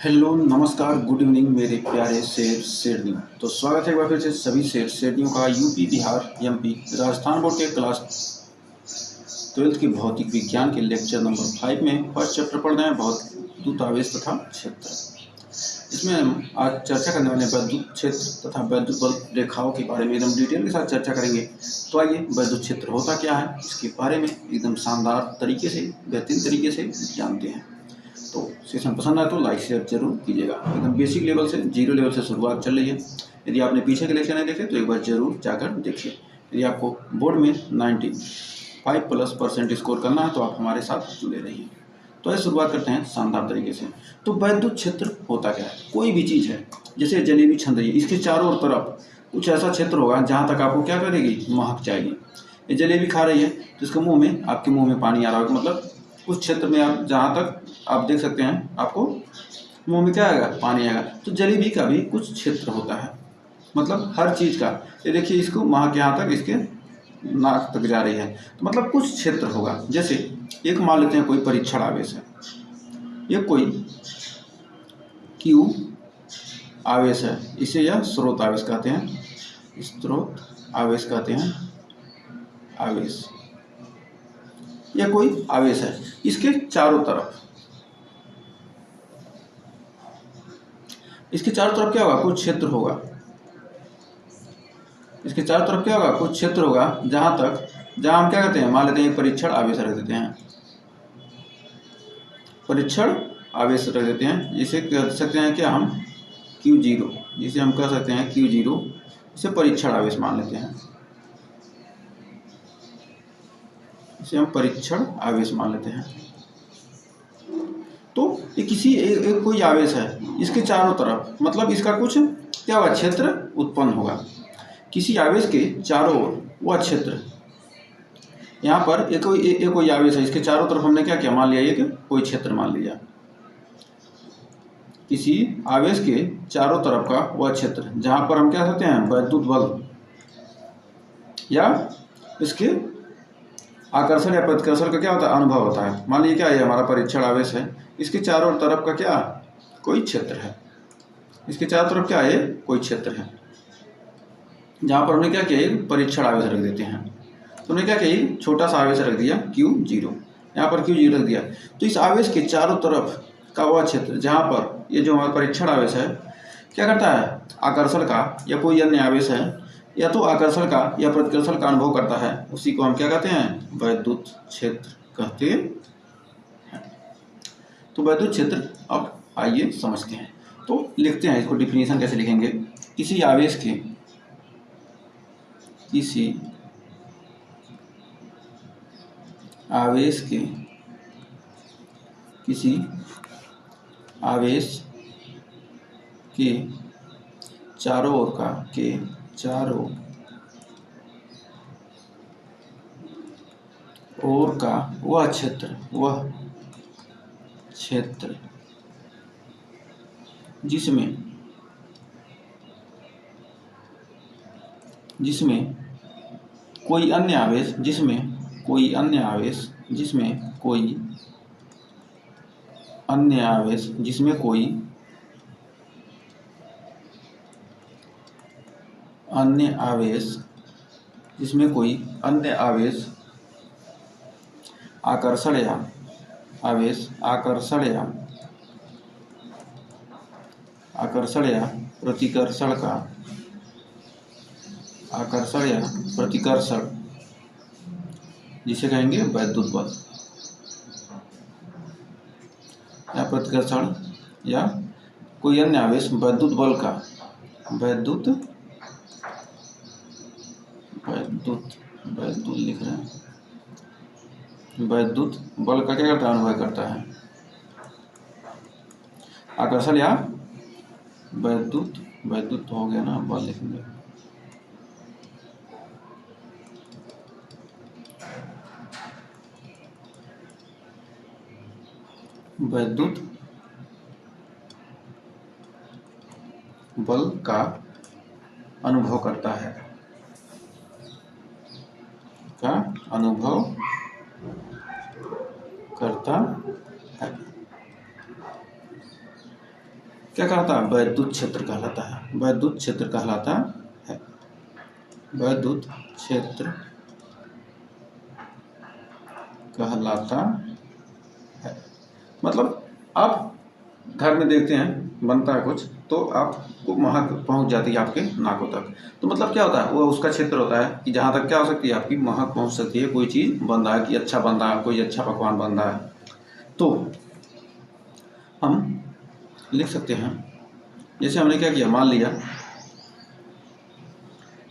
Hello नमस्कार good evening मेरे प्यारे शेर शेरनियों। तो स्वागत है एक बार फिर से सभी शेर शेरनियों का UP Bihar MP Rajasthan board के क्लास 12th की भौतिक विज्ञान के लेक्चर नंबर 5 में फर्स्ट चैप्टर पढ़ रहे हैं बहुत आवेश तथा क्षेत्र। इसमें हम आज चर्चा करने वाले वैद्युत क्षेत्र तथा वैद्युत बल रेखाओं के बारे में एकदम डिटेल के साथ चर्चा करेंगे। तो आइए वैद्युत क्षेत्र होता क्या है इसके बारे में एकदम शानदार तरीके से बेहतरीन तरीके से जानते हैं। तो सेशन पसंद आए तो लाइक शेयर जरूर कीजिएगा। एकदम बेसिक लेवल से जीरो लेवल से शुरुआत चल रही है। यदि आपने पीछे के लेक्चर नहीं देखे तो एक बार जरूर जाकर देखिए। यदि आपको बोर्ड में 95+ स्कोर करना है तो आप हमारे साथ जुड़े रहिए। तो आइए शुरुआत करते हैं शानदार तरीके से। तो वैद्युत क्षेत्र होता क्या है? कोई भी चीज़ है जैसे जलेबी छन रही है, इसके चारों ओर तरफ कुछ ऐसा क्षेत्र होगा जहाँ तक आपको क्या करेगी, महक जाएगी। ये जलेबी खा रही है तो इसके मुंह में, आपके मुंह में पानी आ रहा होगा, मतलब उस क्षेत्र में आप जहाँ तक आप देख सकते हैं आपको मुंह में क्या आएगा, पानी आएगा। तो जलेबी का भी कुछ क्षेत्र होता है, मतलब हर चीज़ का। ये देखिए इसको महक यहाँ तक इसके नाक तक जा रही है, तो मतलब कुछ क्षेत्र होगा। जैसे एक मान लेते हैं कोई परीक्षण आवेश है, ये कोई क्यू आवेश है, इसे यह स्रोत आवेश कहते हैं, स्रोत आवेश कहते हैं। आवेश यह कोई आवेश है, इसके चारों तरफ क्या होगा, कुछ क्षेत्र होगा। इसके चारों तरफ क्या होगा, कुछ क्षेत्र होगा जहाँ हम क्या कहते हैं, मान लेते हैं परीक्षण आवेश रख देते हैं, परीक्षण आवेश रख देते हैं। इसे कह सकते हैं क्या हम, Q0, जिसे हम कह सकते हैं Q0, इसे परीक्षण आवेश मान लेते हैं, इसे हम परीक्षण आवेश मान लेते हैं। तो ये किसी एक कोई आवेश है, इसके चारों तरफ मतलब इसका कुछ क्या होगा, क्षेत्र उत्पन्न होगा। किसी आवेश के चारों ओर वह क्षेत्र, यहाँ पर एक कोई आवेश है, इसके चारों तरफ हमने क्या किया, मान लिया ये कोई क्षेत्र मान लिया। किसी आवेश के चारों तरफ का वह क्षेत्र जहाँ पर हम क्या कहते हैं, वैद्युत बल या इसके आकर्षण या प्रतिकर्षण का क्या होता है, अनुभव होता है। मान लीजिए क्या है, हमारा परीक्षण आवेश है, इसके चारों तरफ का क्या कोई क्षेत्र है, इसके चारों तरफ क्या है, कोई क्षेत्र है जहाँ पर हमने क्या किया, परीक्षण आवेश रख देते हैं। तो हमने क्या किया, छोटा सा आवेश रख दिया Q0, यहाँ पर Q0 रख दिया। तो इस आवेश के चारों तरफ का वह क्षेत्र जहाँ पर ये जो हमारा परीक्षण आवेश है क्या करता है, आकर्षण का या कोई अन्य आवेश है, या तो आकर्षण का या प्रतिकर्षण का अनुभव करता है, उसी को हम क्या कहते हैं, वैद्युत क्षेत्र कहते हैं। तो वैद्युत क्षेत्र अब आइए समझते हैं। तो लिखते हैं इसको, डिफिनीशन कैसे लिखेंगे। किसी आवेश के चारों ओर का वह क्षेत्र जिसमें कोई अन्य आवेश, आकर्षण या प्रतिकर्षण, जिसे कहेंगे वैद्युत बल या प्रतिकर्षण, या कोई अन्य आवेश वैद्युत बल का, वैद्युत लिख रहे हैं, वैद्युत बल का क्या करता है, अनुभव करता है। आकर्षण या वैद्युत हो गया ना, बल लिखेंगे। वैद्युत बल का अनुभव करता है, क्या कहलाता है? वैद्युत क्षेत्र कहलाता है। वैद्युत क्षेत्र कहलाता है। वैद्युत क्षेत्र कहलाता है। मतलब आप घर में देखते हैं बनता है कुछ, तो आपको महक पहुंच जाती है आपके नाकों तक। तो मतलब क्या होता है? वो उसका क्षेत्र होता है कि जहाँ तक क्या हो सकती है, आपकी महक पहुंच सकती है। कोई चीज़ बन रहा है कि अच्छा बन रहा है, कोई अच्छा पकवान बन रहा है, तो हम लिख सकते हैं। जैसे हमने क्या किया, मान लिया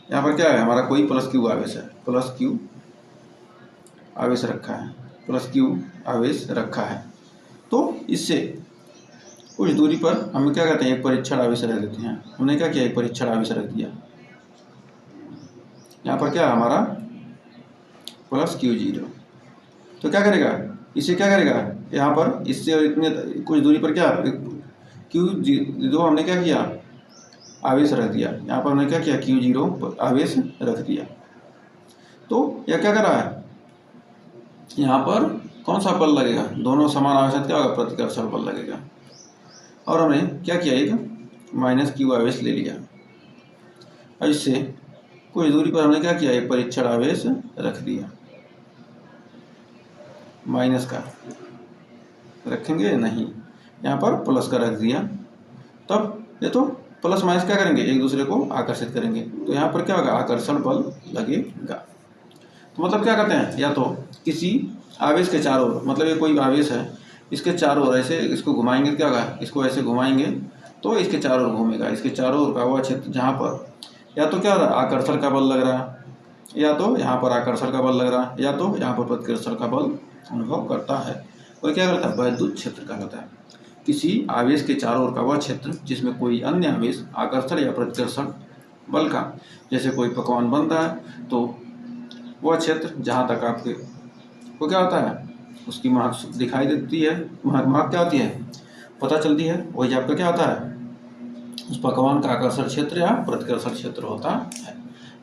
यहाँ पर क्या है, हमारा कोई प्लस क्यू आवेश है, प्लस क्यू आवेश रखा है, प्लस क्यू आवेश रखा है। तो इससे कुछ दूरी पर हम क्या कहते हैं, एक परीक्षण आवेश रख देते हैं। हमने क्या किया, एक परीक्षण आवेश रख दिया। यहाँ पर क्या है हमारा प्लस Q0। तो क्या करेगा, इसे क्या करेगा, यहाँ पर इससे और इतने कुछ दूरी पर क्या Q0 हमने क्या किया, आवेश रख दिया। यहाँ पर हमने क्या किया, Q0 आवेश रख दिया। तो यह क्या कर रहा है, यहाँ पर कौन सा बल लगेगा, दोनों समान आवेश क्या होगा, प्रतिकर्षण बल लगेगा। और हमने क्या किया, एक माइनस Q आवेश ले लिया। और इससे कुछ दूरी पर हमने क्या किया, एक परीक्षण आवेश रख दिया। माइनस का रखेंगे नहीं, यहाँ पर प्लस का रख दिया। तब ये तो प्लस माइनस क्या करेंगे, एक दूसरे को आकर्षित करेंगे। तो यहाँ पर क्या होगा, आकर्षण बल लगेगा। तो मतलब क्या करते हैं, या तो किसी आवेश के चारों ओर, मतलब ये कोई आवेश है, इसके चारों ओर ऐसे इसको घुमाएंगे तो क्या होगा, इसको ऐसे घुमाएंगे तो इसके चारों ओर घूमेगा। इसके चारों ओर का वह क्षेत्र जहाँ पर या तो क्या हो रहा है, आकर्षण का बल लग रहा है, या तो यहाँ पर आकर्षण का बल लग रहा है, या तो यहाँ पर प्रतिकर्षण का बल अनुभव करता है। और क्या करता है, वैद्युत क्षेत्र कहलाता है। किसी आवेश के चारों ओर का वह क्षेत्र जिसमें कोई अन्य आवेश आकर्षण या प्रतिकर्षण बल का, जैसे कोई पकवान बन रहा है तो वह क्षेत्र जहाँ तक आपके को क्या होता है, उसकी महक दिखाई देती है। महक क्या होती है, पता चलती है। वही आपका क्या होता है, उस पकवान का आकर्षण क्षेत्र या प्रतिकर्षण क्षेत्र होता है।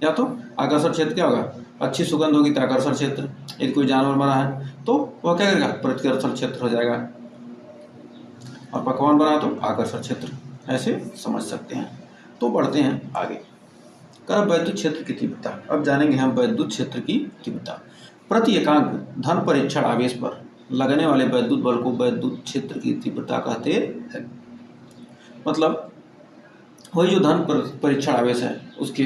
या तो आकर्षण क्षेत्र क्या होगा, अच्छी सुगंध होगी तो आकर्षण क्षेत्र, यदि कोई जानवर बना है तो वह क्या करेगा, प्रतिकर्षण क्षेत्र हो जाएगा। और पकवान बना तो आकर्षण क्षेत्र, ऐसे समझ सकते हैं। तो बढ़ते हैं आगे। कर वैद्युत क्षेत्र की तीव्रता। अब जानेंगे हम वैद्युत क्षेत्र की तीव्रता। प्रति एकांक धन परीक्षण आवेश पर लगने वाले वैद्युत बल को वैद्युत क्षेत्र की तीव्रता कहते हैं। मतलब वही जो धन परीक्षण आवेश है उसके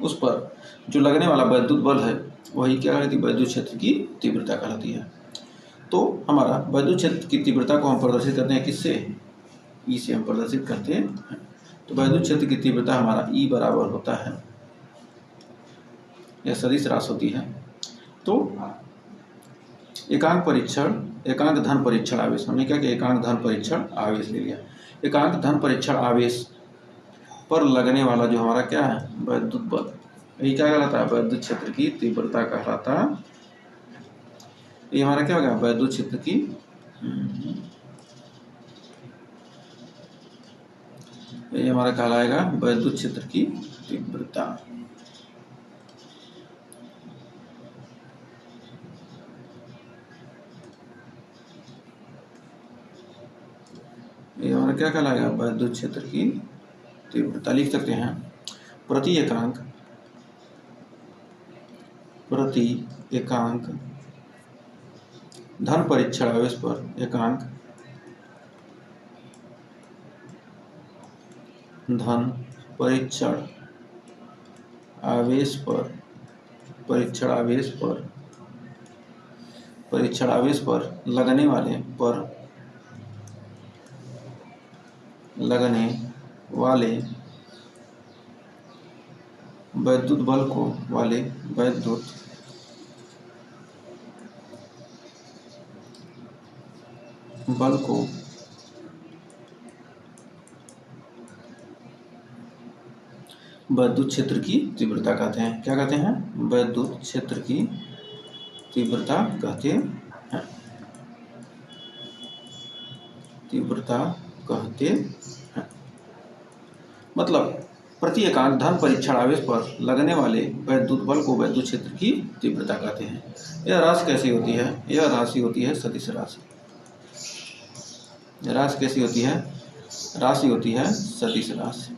उस पर जो लगने वाला वैद्युत बल है, वही क्या कहलाती है, वैद्युत क्षेत्र की तीव्रता कहलाती है। तो हमारा वैद्युत क्षेत्र की तीव्रता को हम प्रदर्शित करते हैं किससे, ई से हम प्रदर्शित करते हैं। तो वैद्युत क्षेत्र की तीव्रता हमारा ई बराबर होता है, यह सदिश राशि होती है। तो एकांक धन परीक्षण आवेश, हमने क्या किया, एकांक धन परीक्षण आवेश ले लिया। एकांक धन परीक्षण आवेश पर लगने वाला जो हमारा क्या है, वैद्युत बल, यही क्या कहलाता है, वैद्युत क्षेत्र की तीव्रता कहलाता है। ये हमारा क्या होगा, वैद्युत क्षेत्र की ये हमारा कहलाएगा वैद्युत क्षेत्र की तीव्रता। ये हमारा क्या कहलाएगा, वैद्युत क्षेत्र की तीव्रता। लिख सकते हैं प्रति एकांक धन परीक्षण आवेश पर एकांक धन परीक्षण आवेश पर लगने वाले वैद्युत बल को वैद्युत क्षेत्र की तीव्रता कहते हैं। क्या कहते हैं, वैद्युत क्षेत्र की तीव्रता कहते हैं। मतलब प्रति एकांक धन परीक्षण आवेश पर लगने वाले वैद्युत बल को वैद्युत क्षेत्र की तीव्रता कहते हैं। यह राशि कैसी होती है, यह राशि होती है सदिश राशि। राशि कैसी होती है, राशि होती है सदिश राशि।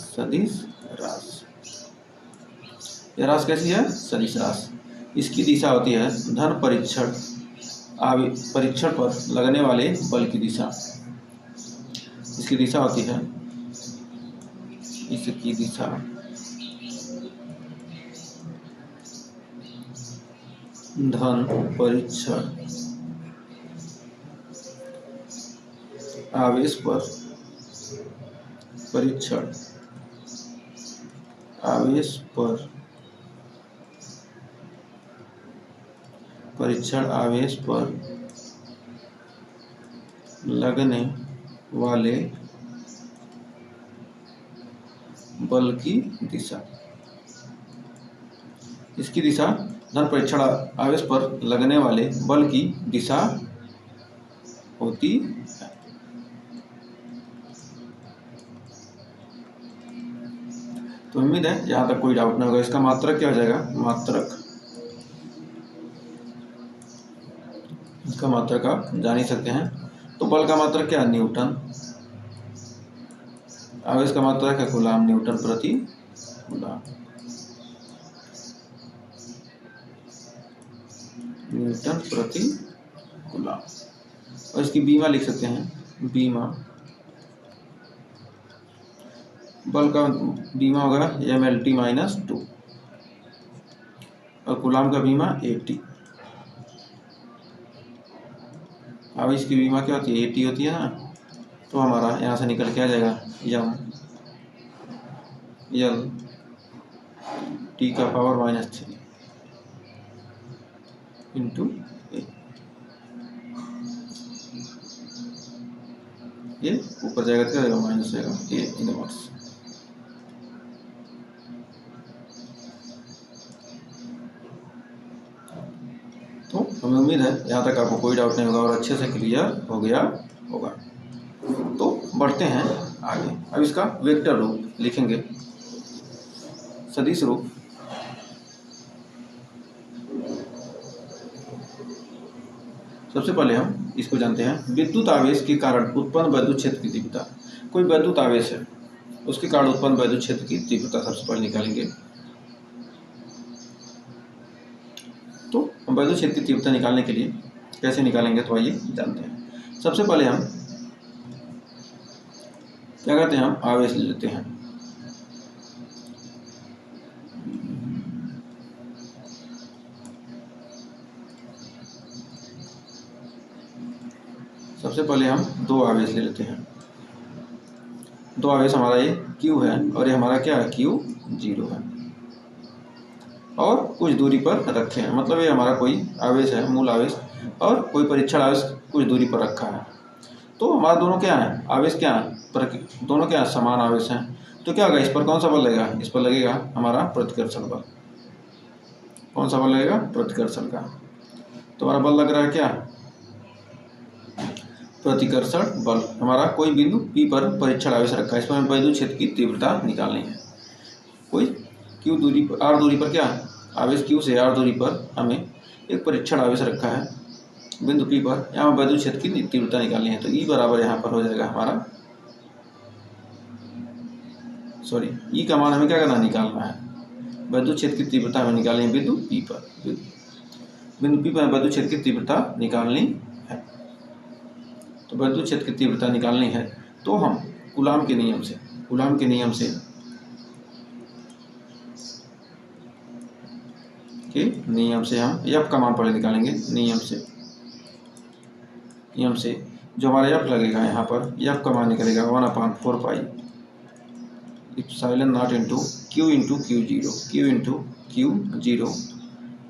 सदिश राशि, यह राशि कैसी है? सदिश राशि। इसकी दिशा होती है धन परीक्षण परीक्षण पर लगने वाले बल की दिशा। इसकी दिशा होती है, इसकी दिशा धन परीक्षण आवेश पर परीक्षण आवेश पर परीक्षण आवेश पर लगने वाले बल की दिशा। इसकी दिशा धन परीक्षण आवेश पर लगने वाले बल की दिशा होती है। तो उम्मीद है यहाँ तक कोई डाउट नहीं होगा। इसका मात्रक क्या हो जाएगा? मात्रक, इसका मात्रक आप जान ही सकते हैं। तो बल का मात्रक क्या है? न्यूटन। आवेश का मात्रक है कूलाम, न्यूटन प्रति कूलाम। न्यूटन प्रति कूलाम। और इसकी बीमा लिख सकते हैं, बीमा। बल का बीमा होगा mLT - 2 और कूलाम का बीमा 80। अब इसकी बीमा क्या होती है? 80 होती है ना। तो हमारा यहाँ से निकल के आ जाएगा mLT⁻³ इंटू A। ये ऊपर जाएगा, क्या जाएगा? माइनस जाएगा A इनवर्स। तो हमें उम्मीद है यहाँ तक आपको कोई डाउट नहीं होगा और अच्छे से क्लियर हो गया होगा। तो बढ़ते हैं आगे। अब इसका वेक्टर रूप लिखेंगे, सदिश रूप। सबसे पहले हम इसको जानते हैं, विद्युत आवेश के कारण उत्पन्न वैद्युत क्षेत्र की तीव्रता। कोई वैद्युत आवेश है, उसके कारण उत्पन्न वैद्युत क्षेत्र की तीव्रता सबसे पहले निकालेंगे। तो वैद्युत क्षेत्र की तीव्रता निकालने के लिए कैसे निकालेंगे, तो आइए जानते हैं। सबसे पहले हम क्या करते हैं? हम आवेश ले लेते हैं। सबसे पहले हम दो आवेश ले लेते हैं। दो आवेश, हमारा ये Q है और ये हमारा क्या है? Q0 है। और कुछ दूरी पर रखे हैं, मतलब ये हमारा कोई आवेश है, मूल आवेश, और कोई परीक्षण आवेश कुछ दूरी पर रखा है। तो हमारा दोनों क्या है? आवेश क्या है? दोनों क्या है? समान आवेश हैं। तो क्या होगा? इस पर कौन सा बल लगेगा? इस पर लगेगा हमारा प्रतिकर्षण बल। कौन सा बल लगेगा? प्रतिकर्षण का। तो हमारा बल लग रहा है क्या? प्रतिकर्षण बल। हमारा कोई बिंदु P पर परीक्षण आवेश रखा है, इस पर हमें वैद्युत क्षेत्र की तीव्रता निकालनी है। कोई Q दूरी पर, R दूरी पर क्या आवेश, Q से R दूरी पर हमें एक परीक्षण आवेश रखा है बिंदु P पर। यहाँ वैद्युत क्षेत्र की तीव्रता निकालनी है। तो E बराबर यहाँ पर हो जाएगा हमारा, E का मान हमें क्या करना? निकालना है। वैद्युत क्षेत्र की तीव्रता हमें निकालनी है बिंदु P पर। बिंदु P पर वैद्युत क्षेत्र की तीव्रता निकालनी है। तो वैद्युत क्षेत्र की तीव्रता निकालनी है, तो हम कूलाम के नियम से हम F का मान पहले निकालेंगे। नियम से जो हमारा F लगेगा, यहाँ पर F का मान निकलेगा 1/4 epsilon not into Q into Q0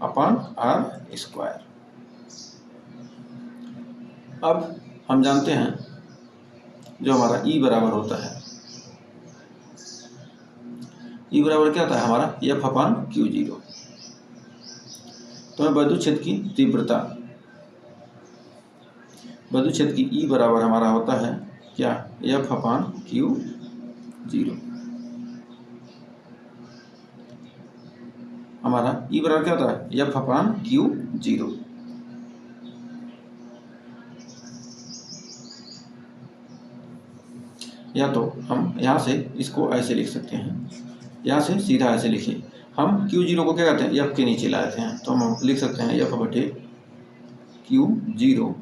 upon R²। अब हम जानते हैं जो हमारा E बराबर होता है, E बराबर क्या होता है? हमारा F/Q0। तो वैद्युत क्षेत्र की तीव्रता, वैद्युत क्षेत्र की E बराबर हमारा होता है क्या? F/Q0। हमारा E बराबर क्या होता है? F/Q0। या तो हम यहाँ से इसको ऐसे लिख सकते हैं, यहाँ से सीधा ऐसे लिखिए। हम Q0 को क्या कहते हैं, F के नीचे लाते हैं, तो हम लिख सकते हैं F बटे Q0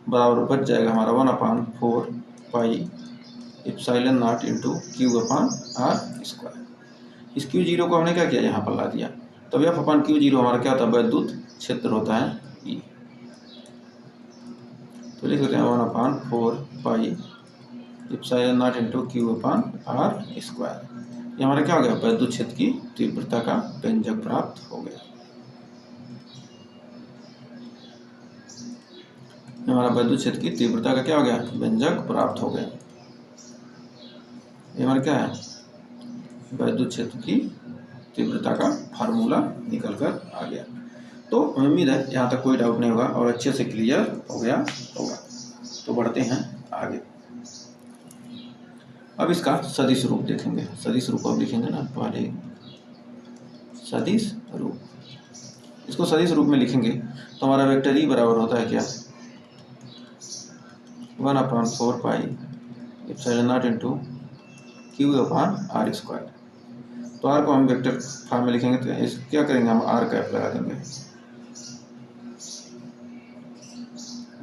बराबर बच जाएगा हमारा 1/4 pi epsilon not into Q/R²। इस Q0 को हमने क्या किया, यहाँ पर ला दिया, तब F/Q0 हमारा क्या होता है, वैद्युत क्षेत्र होता है E। तो लिख सकते हैं 1/4 pi epsilon not into Q/R²। ये हमारा क्या हो गया, वैद्युत क्षेत्र की तीव्रता का व्यंजक प्राप्त हो गया। हमारा वैद्युत क्षेत्र की तीव्रता का क्या हो गया, व्यंजक प्राप्त हो गया। ये हमारा क्या है, वैद्युत क्षेत्र की तीव्रता का फार्मूला निकल कर आ गया। तो उम्मीद है यहाँ तक कोई डाउट नहीं होगा और अच्छे से क्लियर हो गया होगा। तो बढ़ते हैं आगे। अब इसका सदिश रूप देखेंगे। सदिश रूप अब लिखेंगे ना, पहले सदिश रूप, इसको सदिश रूप में लिखेंगे तो हमारा वेक्टर ई बराबर होता है क्या, 1/4 pi epsilon not into Q/R²। तो आर को हम वेक्टर फॉर्म में लिखेंगे तो इस क्या करेंगे, हम आर कैप लगा देंगे।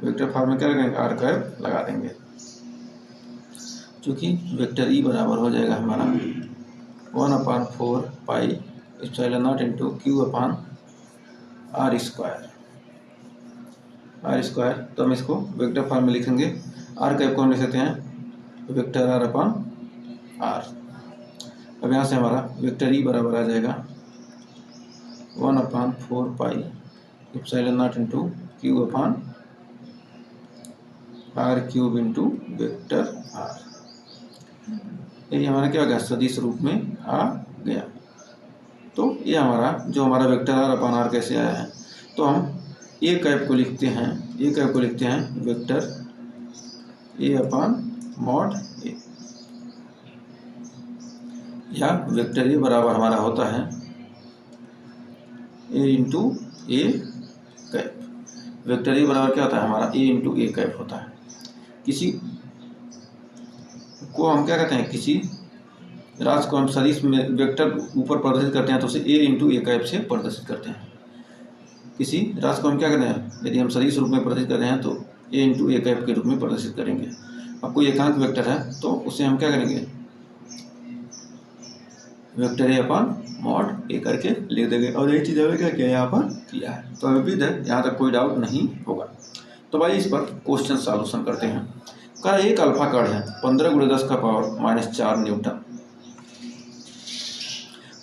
वेक्टर फॉर्म में क्या करेंगे, आर कैप लगा देंगे, चूँकि वेक्टर ई बराबर हो जाएगा हमारा 1/4 pi epsilon not into Q/R²। तो हम इसको वेक्टर फॉर्म में लिखेंगे। आर कैप को हम लिख सकते हैं वेक्टर R/R। अब यहाँ से हमारा वेक्टर ई बराबर आ जाएगा 1/4 pi epsilon not into Q/R³ into vector R। ये हमारा क्या हो गया, सदिश रूप में आ गया। तो ये हमारा जो हमारा वेक्टर R/R कैसे आया है, तो हम ए कैप को लिखते हैं, ए कैप को लिखते हैं वेक्टर A/mod A, या वेक्टर ए बराबर हमारा होता है A into A cap. Vector A बराबर क्या होता है हमारा, ए इंटू ए कैप होता है। किसी को हम क्या कहते हैं, किसी राशि को हम सदिश में वेक्टर ऊपर प्रदर्शित करते हैं तो उसे ए इंटू ए कैप से प्रदर्शित करते हैं। किसी राशि को हम क्या करते हैं, यदि हम सदिश रूप में प्रदर्शित कर रहे हैं तो ए इंटू ए कैप के रूप में प्रदर्शित करेंगे। अब कोई एकांक वेक्टर है तो उसे हम क्या करेंगे, वेक्टर A/mod A करके लिख देंगे। और यही चीज़ हमें क्या किया यहाँ पर किया है। तो उम्मीद है यहाँ तक कोई डाउट नहीं होगा। तो भाई इस पर क्वेश्चन सॉल्यूशन करते हैं। का एक अल्फा कण है 15 × 10⁻⁴ न्यूटन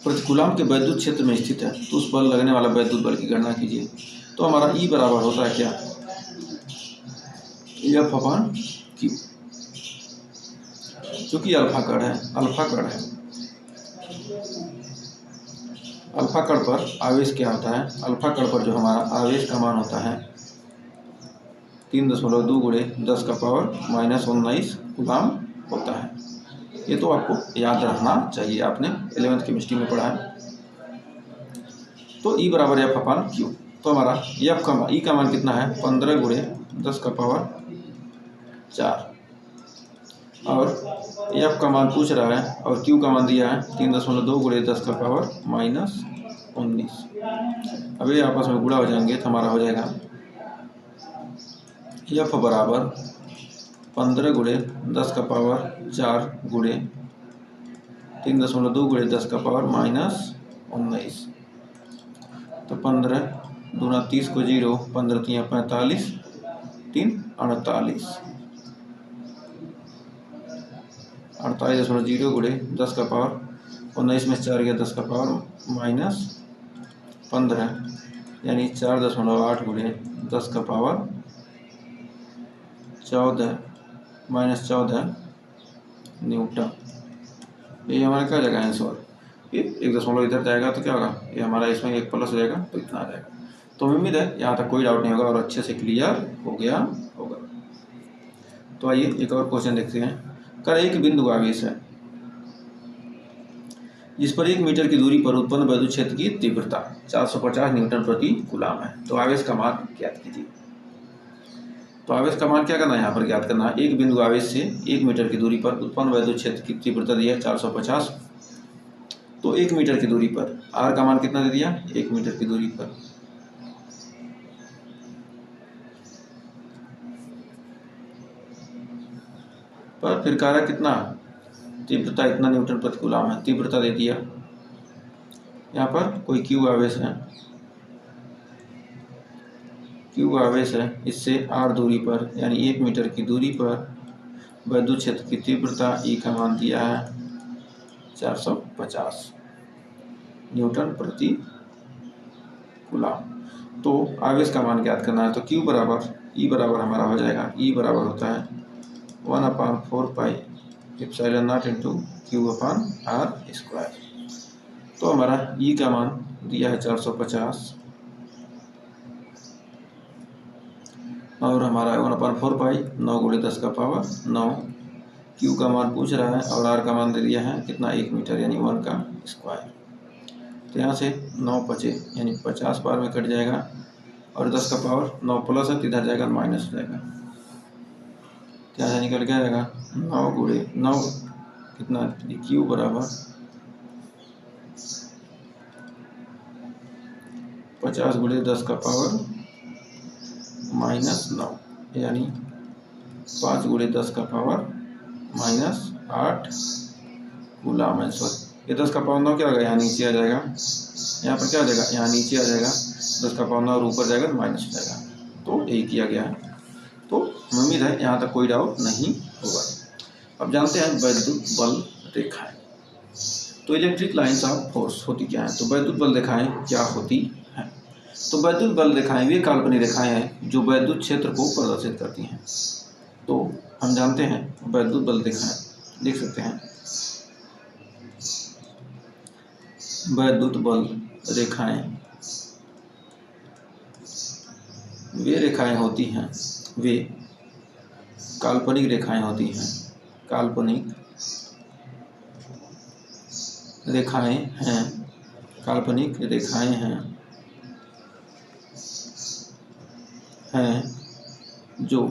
प्रतिकूलाम के वैद्युत क्षेत्र में स्थित है, तो उस पर लगने वाला वैद्युत बल की गणना कीजिए। तो हमारा ई बराबर होता है क्या, F/Q। चूँकि अल्फा कण है, अल्फा कण पर आवेश क्या होता है, अल्फा कण पर जो हमारा आवेश का मान होता है 3.2 × 10⁻⁻19 कूलाम होता है। ये तो आपको याद रखना चाहिए, आपने 11वीं केमिस्ट्री में पढ़ा है। तो ई बराबर F/Q। तो हमारा F का ई का मान कितना है, 15 × 10⁻⁴, और F का मान पूछ रहा है और Q का मान दिया है 3.2 × 10⁻⁻19। अब ये आपस में गुणा हो जाएंगे तो हमारा हो जाएगा F बराबर 15 × 10⁻⁴ × 3.2 × 10⁻⁻19। तो 15 दूना 30 को 0, 15 × 45, 3 48, 48.0 × 10⁻⁻19 में 4 गया 10⁻⁻15, यानी 4.8 × 10⁻14 न्यूटन। ये हमारा क्या जाएगा आंसर, ये 1 दशमलव इधर जाएगा तो क्या होगा, ये हमारा इसमें 1 प्लस हो जाएगा तो इतना आ जाएगा। तो उम्मीद है यहाँ तक कोई डाउट नहीं होगा और अच्छे से क्लियर हो गया होगा। तो आइए एक और क्वेश्चन देखते हैं। कर एक बिंदु आवेश है जिस पर 1 मीटर की दूरी पर उत्पन्न वैद्युत क्षेत्र की तीव्रता 450 न्यूटन प्रति कूलाम है, तो आवेश का मान ज्ञात कीजिए। तो आवेश का मान क्या करना है यहाँ पर ज्ञात करना है। एक बिंदु आवेश से 1 मीटर की दूरी पर उत्पन्न वैद्युत क्षेत्र की तीव्रता दी है 450। तो 1 मीटर की दूरी पर आर का मान कितना दे दिया, 1 मीटर की दूरी पर फिर कह रहा है कितना, तीव्रता इतना न्यूटन प्रति कूलम है, तीव्रता दे दिया। यहाँ पर कोई क्यू आवेश है, क्यू आवेश है, इससे आर दूरी पर यानी 1 मीटर की दूरी पर वैद्युत क्षेत्र की तीव्रता ई का मान दिया है 450 न्यूटन प्रति कूलम। तो आवेश का मान ज्ञात करना है, तो क्यू बराबर ई बराबर हमारा हो जाएगा, ई बराबर होता है 1/4 pi epsilon not into Q upon R square. तो हमारा ई का मान दिया है 450 और हमारा 1/4 पाई 9 × 10 का पावर 9, क्यू का मान पूछ रहा है और आर का मान दे दिया है कितना 1 मीटर यानी 1 का स्क्वायर। तो यहाँ से 9 बचे यानी 50 बार में कट जाएगा और 10 का पावर 9 प्लस है, इधर जाएगा माइनस हो जाएगा, क्या है निकल के आएगा 9 × 9 कितना, क्यू बराबर 50 × 10 का पावर -9 यानी 5 × 10 का पावर -8 कूलम है। ये 10 का पावर 9 क्या होगा, यहाँ नीचे आ जाएगा, यहाँ पर क्या हो जाएगा, यहाँ नीचे आ जाएगा 10 का पावर 9 और ऊपर जाएगा तो माइनस हो जाएगा। तो यही किया गया है। तो उम्मीद है यहाँ तक कोई डाउट नहीं होगा। अब जानते हैं वैद्युत बल रेखाएं। तो इलेक्ट्रिक लाइन्स ऑफ फोर्स होती क्या है, तो वैद्युत बल रेखाएं क्या होती हैं। तो वैद्युत बल रेखाएं वे काल्पनिक रेखाएं हैं जो वैद्युत क्षेत्र को प्रदर्शित करती हैं। तो हम जानते हैं वैद्युत बल रेखाएं, लिख सकते हैं वैद्युत बल रेखाएं वे रेखाएं होती हैं, वे काल्पनिक रेखाएं होती हैं, काल्पनिक रेखाएं हैं, काल्पनिक रेखाएं हैं जो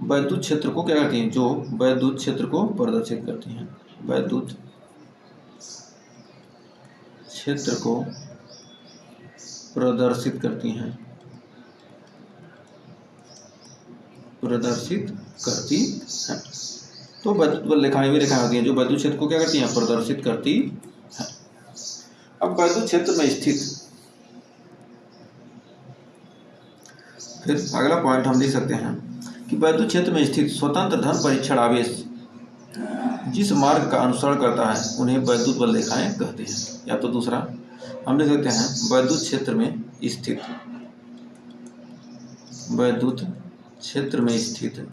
वैद्युत क्षेत्र को क्या करती हैं, जो वैद्युत क्षेत्र को प्रदर्शित करती हैं, वैद्युत क्षेत्र को प्रदर्शित करती हैं, प्रदर्शित करती हैं। तो वैद्युत बल रेखाएं वे रेखाएं होती हैं जो वैद्युत क्षेत्र को क्या करती हैं, प्रदर्शित करती हैं। अब वैद्युत क्षेत्र में स्थित, फिर अगला पॉइंट हम लिख सकते हैं कि वैद्युत क्षेत्र में स्थित स्वतंत्र धन परीक्षण आवेश जिस मार्ग का अनुसरण करता है उन्हें वैद्युत बल रेखाएं कहते हैं। या तो दूसरा हम लिख सकते हैं वैद्युत क्षेत्र में स्थित, वैद्युत क्षेत्र में स्थित,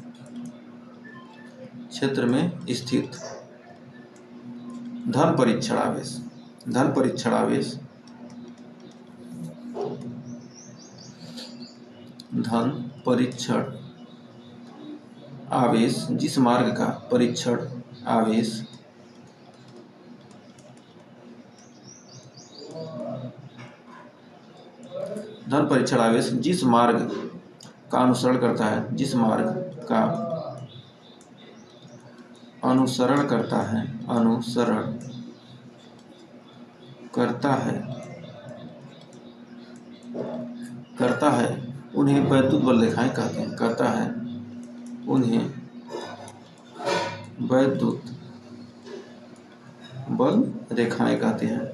क्षेत्र में स्थित धन परीक्षण आवेश, धन परीक्षण आवेश, धन परीक्षण आवेश जिस मार्ग का परीक्षण आवेश धन परीक्षण आवेश जिस मार्ग का अनुसरण करता है, जिस मार्ग का अनुसरण करता है, अनुसरण करता है, करता है उन्हें वैद्युत बल रेखाएं कहते हैं, करता है उन्हें वैद्युत बल रेखाएं कहते हैं,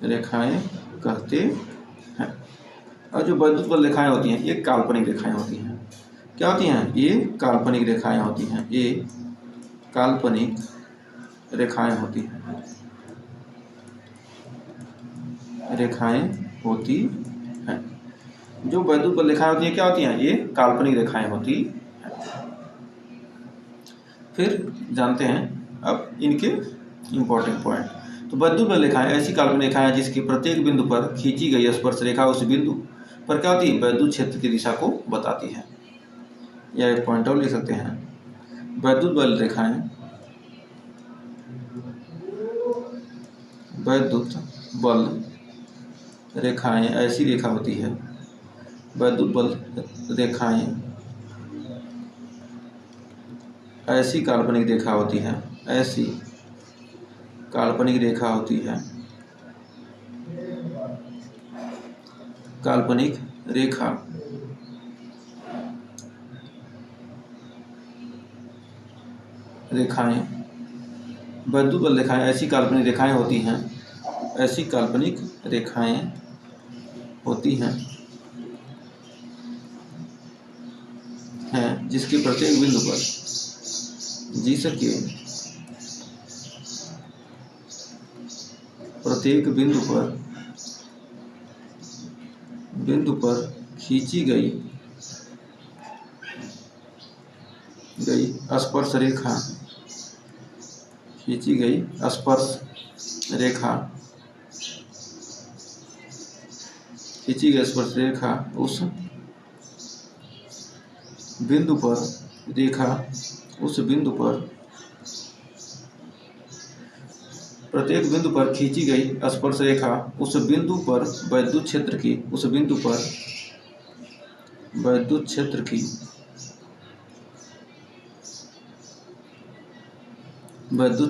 रेखाएं कहते हैं। और जो वैद्युत बल रेखाएं होती हैं ये काल्पनिक रेखाएं होती हैं। क्या होती हैं, ये काल्पनिक रेखाएं होती हैं, ये काल्पनिक रेखाएं होती हैं, रेखाएं होती हैं। जो वैद्युत बल रेखाएं होती हैं क्या होती हैं, ये काल्पनिक रेखाएं होती हैं। फिर जानते हैं अब इनके इंपॉर्टेंट पॉइंट। तो वैद्युत बल रेखाएं ऐसी काल्पनिक रेखाएं हैं जिसकी प्रत्येक बिंदु पर खींची गई स्पर्श रेखा उस बिंदु पर क्या होती है, वैद्युत क्षेत्र की दिशा को बताती है। या एक पॉइंट और लिख सकते हैं, वैद्युत बल रेखाएं, वैद्युत बल रेखाएं ऐसी रेखा होती है, वैद्युत बल रेखाएं ऐसी काल्पनिक रेखा होती है, ऐसी काल्पनिक रेखा होती है, काल्पनिक रेखा रेखाएं वैद्युत बल रेखाएं ऐसी काल्पनिक रेखाएं होती हैं, ऐसी काल्पनिक रेखाएं होती हैं जिसके प्रत्येक बिंदु पर, जिसके प्रत्येक बिंदु पर खींची गई स्पर्श रेखा, खींची गई स्पर्श रेखा, खींची गई स्पर्श रेखा उस बिंदु पर प्रत्येक बिंदु पर खींची गई स्पर्श रेखा उस बिंदु पर वैद्युत क्षेत्र की, उस बिंदु पर वैद्युत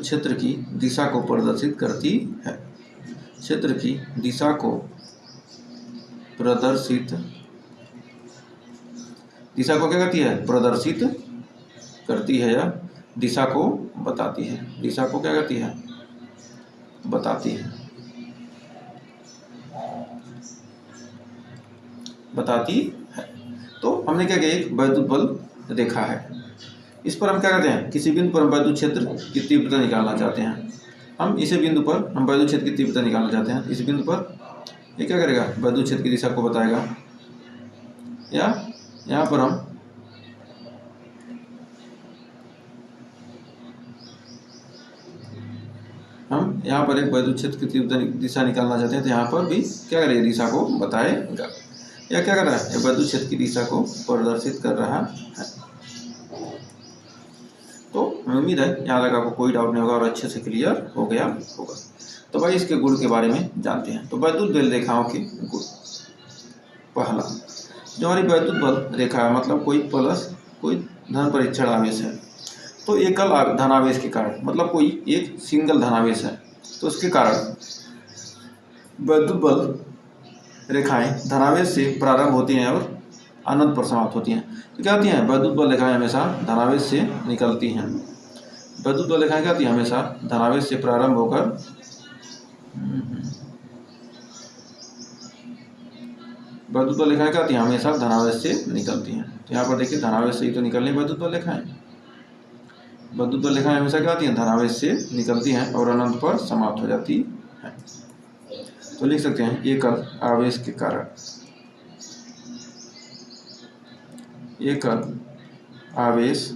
क्षेत्र की दिशा को प्रदर्शित करती है, क्षेत्र की दिशा को प्रदर्शित, दिशा को क्या करती है, प्रदर्शित करती है या दिशा को बताती है, दिशा को क्या करती है, बताती है, बताती है। तो हमने क्या किया, एक वैद्युत बल रेखा है, इस पर हम क्या करते हैं, किसी बिंदु पर हम वैद्युत क्षेत्र की तीव्रता निकालना चाहते हैं, हम इसी बिंदु पर हम वैद्युत क्षेत्र की तीव्रता निकालना चाहते हैं, इस बिंदु पर ये क्या करेगा, वैद्युत क्षेत्र की दिशा को बताएगा, या यहाँ पर हम यहाँ पर एक वैद्युत क्षेत्र की तीव्रता दिशा निकालना चाहते हैं, तो यहाँ पर भी क्या करेगा, दिशा को बताएगा, या क्या कर रहा है, वैद्युत क्षेत्र की दिशा को प्रदर्शित कर रहा है। तो उम्मीद है यहाँ तक आपको कोई डाउट नहीं होगा और अच्छे से क्लियर हो गया होगा। तो भाई इसके गुण के बारे में जानते हैं। तो वैद्युत बल रेखाओं के गुण, पहला, जो हमारी वैद्युत बल रेखा है, मतलब कोई धन परीक्षण आवेश है, तो एकल धनावेश के कारण, मतलब कोई एक सिंगल धनावेश है, तो उसके कारण वैद्युत बल रेखाएं धनावेश से प्रारंभ होती हैं और अनंत पर समाप्त होती हैं। तो क्या होती हैं, वैद्युत बल रेखाएं हमेशा धनावेश से निकलती हैं, वैद्युत बल रेखाएं क्या होती हैं, हमेशा धनावेश से प्रारंभ होकर वैद्युत बल रेखाएं क्या होती हैं, हमेशा धनावेश से निकलती हैं। तो यहाँ पर देखिए धनावेश से ही तो निकलनी वैद्युत बल रेखाएं, वैद्युत बल रेखाएं हमेशा क्या होती हैं, धनावेश से निकलती हैं और अनंत पर समाप्त हो जाती हैं। तो लिख सकते हैं एकल आवेश के कारण, एकल आवेश,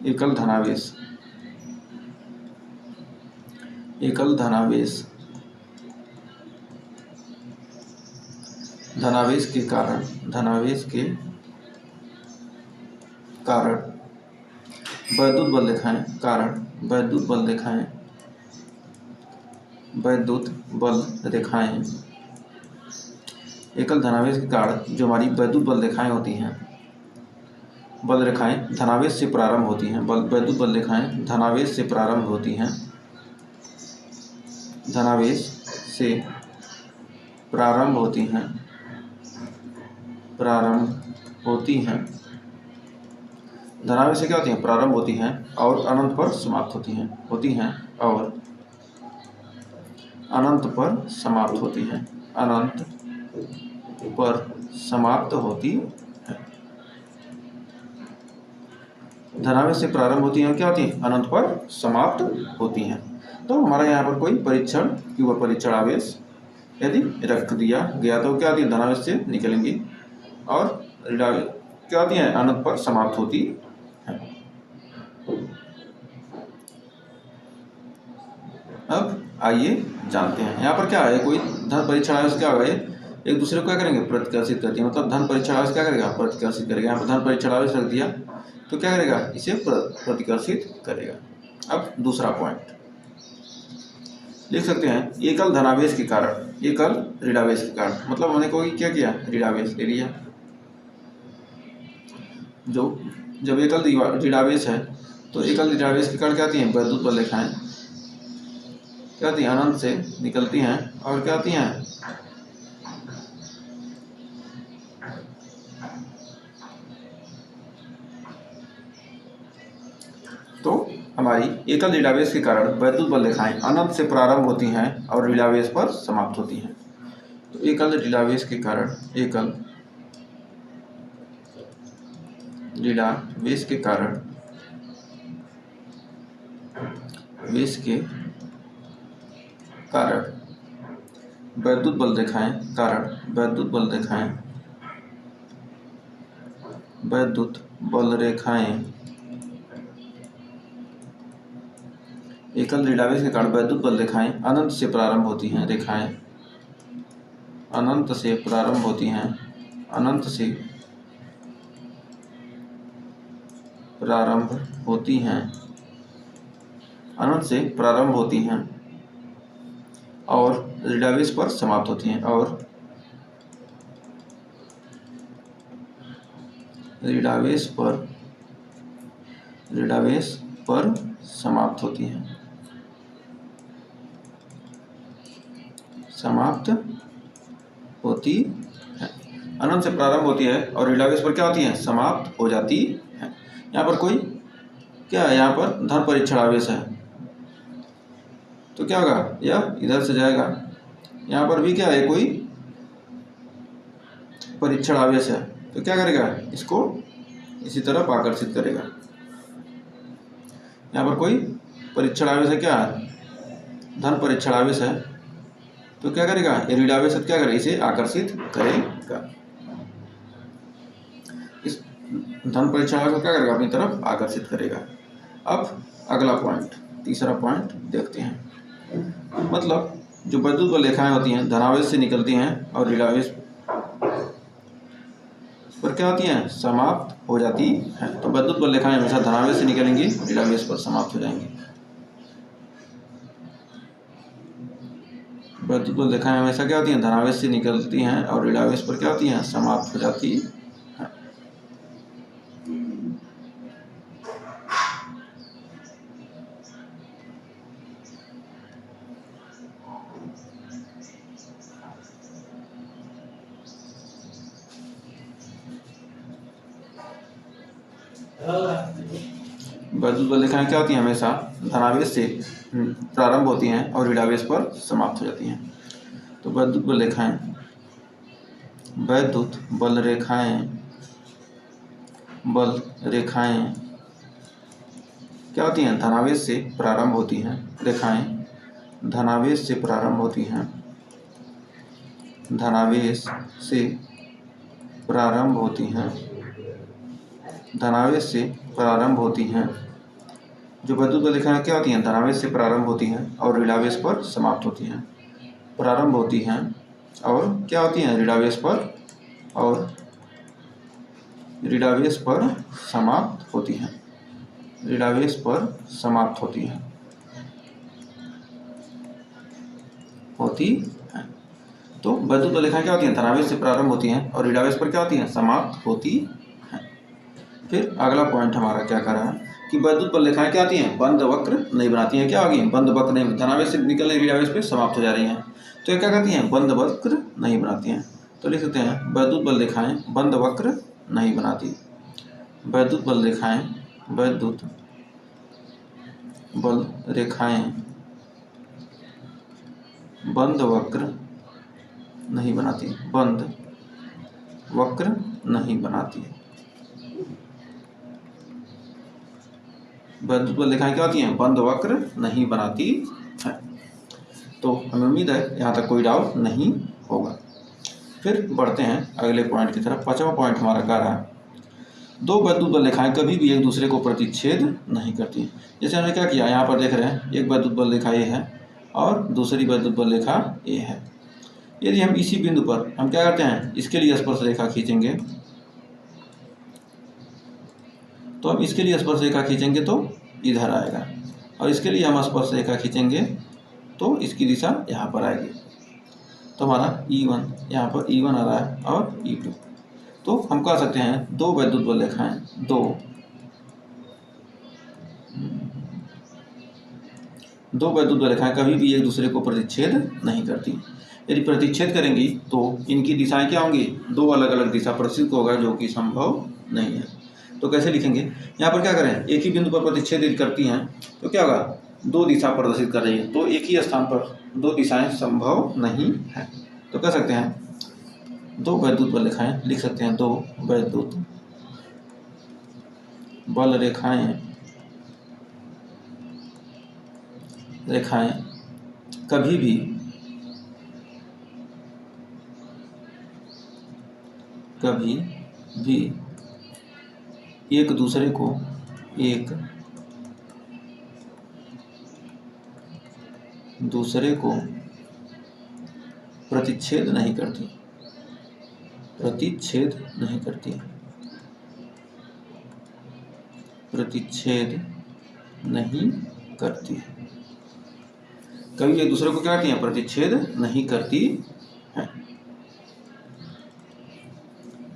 एकल धनावेश, एकल धनावेश, धनावेश के कारण, धनावेश के कारण वैद्युत बल रेखाएं, कारण वैद्युत बल रेखाएं, वैद्युत बल रेखाएं, एकल धनावेश के कारण जो हमारी वैद्युत बल रेखाएं होती हैं, बल रेखाएं धनावेश से प्रारंभ होती हैं, वैद्युत बल रेखाएं धनावेश से प्रारंभ होती हैं, धनावेश से प्रारंभ होती हैं, प्रारंभ होती हैं, धनावेश से क्या होती हैं, प्रारंभ होती हैं और अनंत पर समाप्त होती हैं, और अनंत पर समाप्त होती हैं, अनंत पर समाप्त होती है। धनावेश से प्रारंभ होती हैं, क्या होती हैं, अनंत पर समाप्त होती हैं। तो हमारा यहाँ पर कोई परीक्षण की परीक्षण आवेश यदि रख दिया गया तो क्या होती है, धनावेश से निकलेंगी और क्या होती है, अनंत पर समाप्त होती है। अब आइए जानते हैं यहाँ पर क्या है, कोई धन परीक्षण आवेश क्या होगा, एक दूसरे को क्या करेंगे, प्रतिकर्षित करती है, मतलब धन परीक्षण आवेश क्या करेगा, प्रतिकर्षित करेगा। यहाँ पर धन परीक्षण आवेश रख दिया तो क्या करेगा, इसे प्रतिकर्षित करेगा। अब दूसरा पॉइंट, लिख सकते हैं एकल धनावेश के कारण, एकल ऋणावेश के कारण, मतलब हमने कोई क्या किया, ऋणावेश ले लिया। जो जब एकल ऋणावेश है तो एकल ऋणावेश के कारण क्या आती हैं, वैद्युत बल रेखाएं क्या आती हैं, अनंत से निकलती हैं और क्या आती हैं, तो हमारी एकल ऋणावेश के कारण वैद्युत बल रेखाएं अनंत से प्रारंभ होती हैं और ऋणावेश पर समाप्त होती हैं। तो एकल ऋणावेश के कारण, एकल ऋणावेश के कारण, वेश के कारण वैद्युत बल रेखाएं, कारण वैद्युत बल रेखाएं, वैद्युत बल रेखाएं एकल ऋणावेश के कारण वैद्युत बल रेखाएं अनंत से प्रारंभ होती हैं, रेखाएं अनंत से प्रारंभ होती हैं, अनंत से प्रारंभ होती हैं, अनंत से प्रारंभ होती हैं और ऋणावेश पर समाप्त होती हैं, और ऋणावेश पर समाप्त होती हैं, समाप्त होती है। अनंत से प्रारंभ होती है और ऋणावेश पर क्या होती है, समाप्त हो जाती है। यहाँ पर कोई क्या है, यहाँ पर धन परीक्षण आवेश है तो क्या होगा, यह इधर से जाएगा। यहाँ पर भी क्या है, कोई परीक्षण आवेश है तो क्या करेगा, इसको इसी तरफ आकर्षित करेगा। यहाँ पर कोई परीक्षण आवेश है, क्या धन परीक्षण आवेश है तो क्या करेगा, ये ऋणावेश क्या करेगा, इसे आकर्षित करेगा। इस धन परीक्षण आवेश को क्या करेगा, अपनी तरफ आकर्षित करेगा। अब अगला पॉइंट, तीसरा पॉइंट देखते हैं। मतलब जो वैद्युत बल रेखाएं होती हैं धनावेश से निकलती हैं और ऋणावेश पर क्या होती हैं, समाप्त हो जाती है। तो वैद्युत बल रेखाएं हमेशा धनावेश से निकलेंगी, ऋणावेश पर समाप्त हो जाएंगी। वैद्युत बल रेखाएं हमेशा क्या होती हैं, धनावेश से निकलती हैं और ऋणावेश पर क्या होती हैं, समाप्त हो जाती है। वैद्युत बल रेखाएं क्या होती हैं, हमेशा धनावेश से प्रारंभ होती हैं और ऋणावेश पर समाप्त हो जाती हैं। तो वैद्युत बल रेखाएं, वैद्युत बल रेखाएं क्या होती हैं, धनावेश से प्रारंभ होती हैं, रेखाएं धनावेश से प्रारंभ होती हैं, धनावेश से प्रारंभ होती हैं, धनावेश से प्रारंभ होती हैं। जो वैद्युत बल रेखाएं क्या होती हैं, धनावेश से प्रारंभ होती हैं और ऋणावेश पर समाप्त होती हैं। प्रारंभ होती हैं और क्या होती हैं, ऋणावेश पर, और ऋणावेश पर समाप्त होती हैं, ऋणावेश पर समाप्त होती हैं, तो वैद्युत बल रेखाएं क्या होती हैं, धनावेश से प्रारंभ होती हैं और ऋणावेश पर क्या होती हैं, समाप्त होती हैं। फिर अगला पॉइंट हमारा क्या कर रहा है कि वैद्युत बल रेखाएं क्या आती हैं, बंद वक्र नहीं बनाती हैं। क्या होगी, बंद वक्र नहीं, धनावेश से निकल रही ऋणावेश पे समाप्त हो जा रही हैं तो ये क्या करती हैं, बंद वक्र नहीं बनाती हैं। तो लिख सकते हैं वैद्युत बल रेखाएं बंद वक्र नहीं बनाती। वैद्युत बल रेखाएं, वैद्युत बल रेखाएं बंद वक्र नहीं बनाती, बंद वक्र नहीं बनाती। वैद्युत बल रेखाएं क्या होती हैं, बंद वक्र नहीं बनाती है। तो हमें उम्मीद है यहाँ तक कोई डाउट नहीं होगा। फिर बढ़ते हैं अगले पॉइंट की तरफ। पांचवा पॉइंट हमारा क्या रहा, दो वैद्युत बल रेखाएं कभी भी एक दूसरे को प्रतिच्छेद नहीं करती। जैसे हमने क्या किया, यहाँ पर देख रहे हैं एक वैद्युत बल रेखा ए है और दूसरी वैद्युत बल रेखा ए है। यदि हम इसी बिंदु पर हम क्या करते हैं, इसके लिए स्पर्श रेखा खींचेंगे, तो हम इसके लिए स्पर्श रेखा खींचेंगे तो इधर आएगा और इसके लिए हम स्पर्श रेखा खींचेंगे तो इसकी दिशा यहाँ पर आएगी। तो हमारा E1 यहाँ पर E1 आ रहा है और E2। तो हम कह सकते हैं दो वैद्युत बल रेखाएं दो वैद्युत बल रेखाएं कभी भी एक दूसरे को प्रतिच्छेद नहीं करती। यदि प्रतिच्छेद करेंगी तो इनकी दिशाएं क्या होंगी, दो अलग अलग दिशा प्रदर्शित होगा, जो कि संभव नहीं है। तो कैसे लिखेंगे, यहाँ पर क्या करें, एक ही बिंदु पर प्रतिच्छेद यदि करती हैं तो क्या होगा, दो दिशा प्रदर्शित कर रही है, तो एक ही स्थान पर दो दिशाएं संभव नहीं है। तो कह सकते हैं दो वैद्युत बल रेखाएं, लिख सकते हैं दो वैद्युत बल रेखाएं कभी भी एक दूसरे को प्रतिच्छेद नहीं करती। कभी एक दूसरे को क्या करती हैं, प्रतिच्छेद नहीं करती है।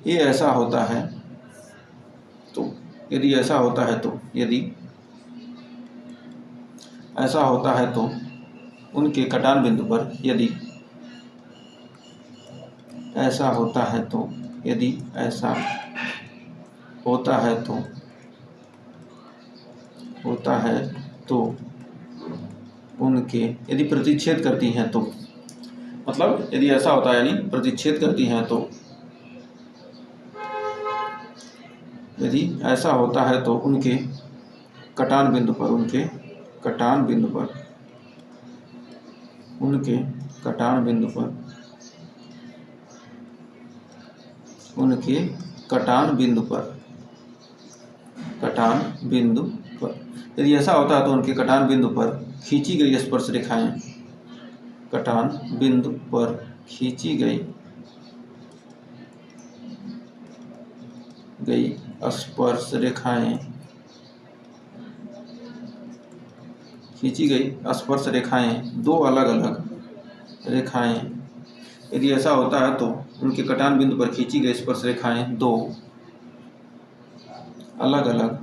ये ऐसा होता है तो यदि ऐसा होता है तो उनके कटान बिंदु पर यदि ऐसा होता है तो उनके यदि प्रतिच्छेद करती हैं तो, मतलब यदि ऐसा होता है यानी प्रतिच्छेद करती हैं तो, यदि ऐसा होता है तो उनके कटान बिंदु पर यदि ऐसा होता है तो उनके कटान बिंदु पर खींची गई स्पर्श रेखाएं दो अलग अलग रेखाएं, यदि ऐसा होता है तो उनके कटान बिंदु पर खींची गई स्पर्श रेखाएं दो अलग अलग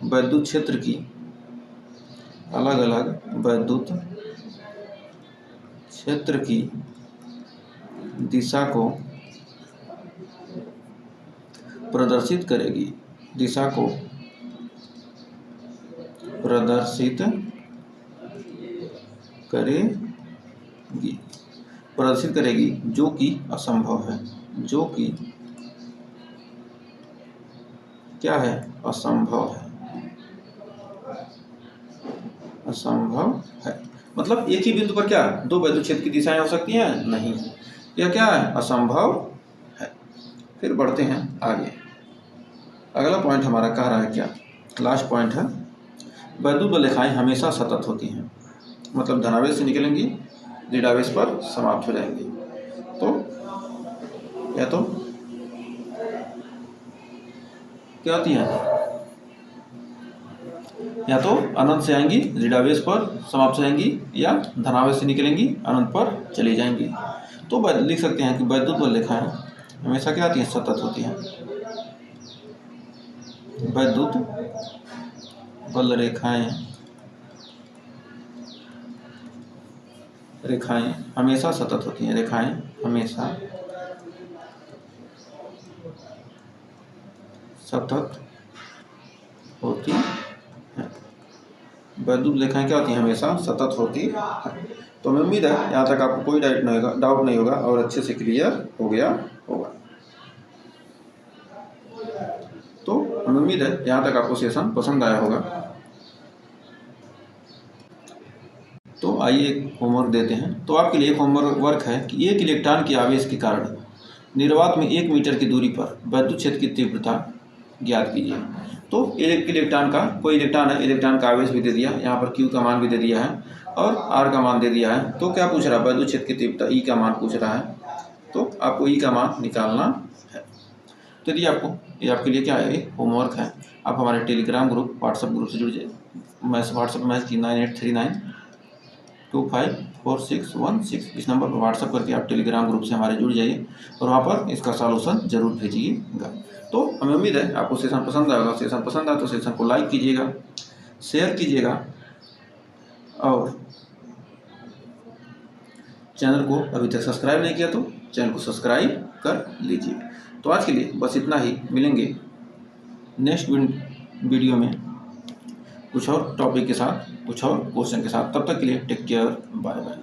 वैद्युत क्षेत्र की दिशा को प्रदर्शित करेगी। जो कि असंभव है। क्या है, असंभव है। मतलब एक ही बिंदु पर क्या दो वैद्युत क्षेत्र की दिशाएं हो सकती हैं, नहीं। यह क्या है, असंभव है। फिर बढ़ते हैं आगे। अगला पॉइंट हमारा कह रहा है क्या, लास्ट पॉइंट है, वैद्युत बल रेखाएं हमेशा सतत होती हैं। मतलब धनावेश से निकलेंगी, ऋणावेश पर समाप्त हो जाएंगी। तो या तो क्या होती हैं, या तो अनंत से आएंगी, ऋणावेश पर समाप्त हो जाएंगी, या धनावेश से निकलेंगी, अनंत पर चली जाएंगी। तो लिख सकते हैं कि वैद्युत बल रेखाएं हमेशा क्या होती हैं, सतत होती हैं। वैद्युत बल रेखाएं हमेशा सतत होती हैं। वैद्युत रेखाएं क्या होती हैं, हमेशा सतत होती है। तो हमें उम्मीद है यहाँ तक आपको कोई डाउट नहीं होगा और अच्छे से क्लियर हो गया होगा। तो हमें उम्मीद है यहाँ तक आपको सेशन पसंद आया होगा। तो आइए एक होमवर्क देते हैं। तो आपके लिए एक होमवर्क है कि एक इलेक्ट्रॉन के आवेश के कारण निर्वात में 1 मीटर की दूरी पर वैद्युत क्षेत्र की तीव्रता ज्ञात कीजिए। तो एक इलेक्ट्रॉन का, कोई इलेक्ट्रॉन है, इलेक्ट्रॉन का आवेश भी दे दिया, यहाँ पर Q का मान भी दे दिया है और R का मान दे दिया है। तो क्या पूछ रहा है, वैद्युत क्षेत्र की तीव्रता E का मान पूछ रहा है। तो आपको E का मान निकालना है। तो यदि आपको, ये आपके लिए क्या है, होमवर्क है। आप हमारे टेलीग्राम ग्रुप, व्हाट्सएप ग्रुप से जुड़ जाइए। व्हाट्सएप मैसेज की 9839254616 इस नंबर पर व्हाट्सएप करके आप टेलीग्राम ग्रुप से हमारे जुड़ जाइए और वहाँ पर इसका सॉल्यूशन जरूर भेजिएगा। तो हमें उम्मीद है आपको सेशन पसंद आएगा। सेशन पसंद आए तो सेशन को लाइक कीजिएगा, शेयर कीजिएगा और चैनल को अभी तक सब्सक्राइब नहीं किया तो चैनल को सब्सक्राइब कर लीजिए। तो आज के लिए बस इतना ही, मिलेंगे नेक्स्ट वीडियो में कुछ और टॉपिक के साथ, कुछ और क्वेश्चन के साथ। तब तक के लिए टेक केयर, बाय बाय।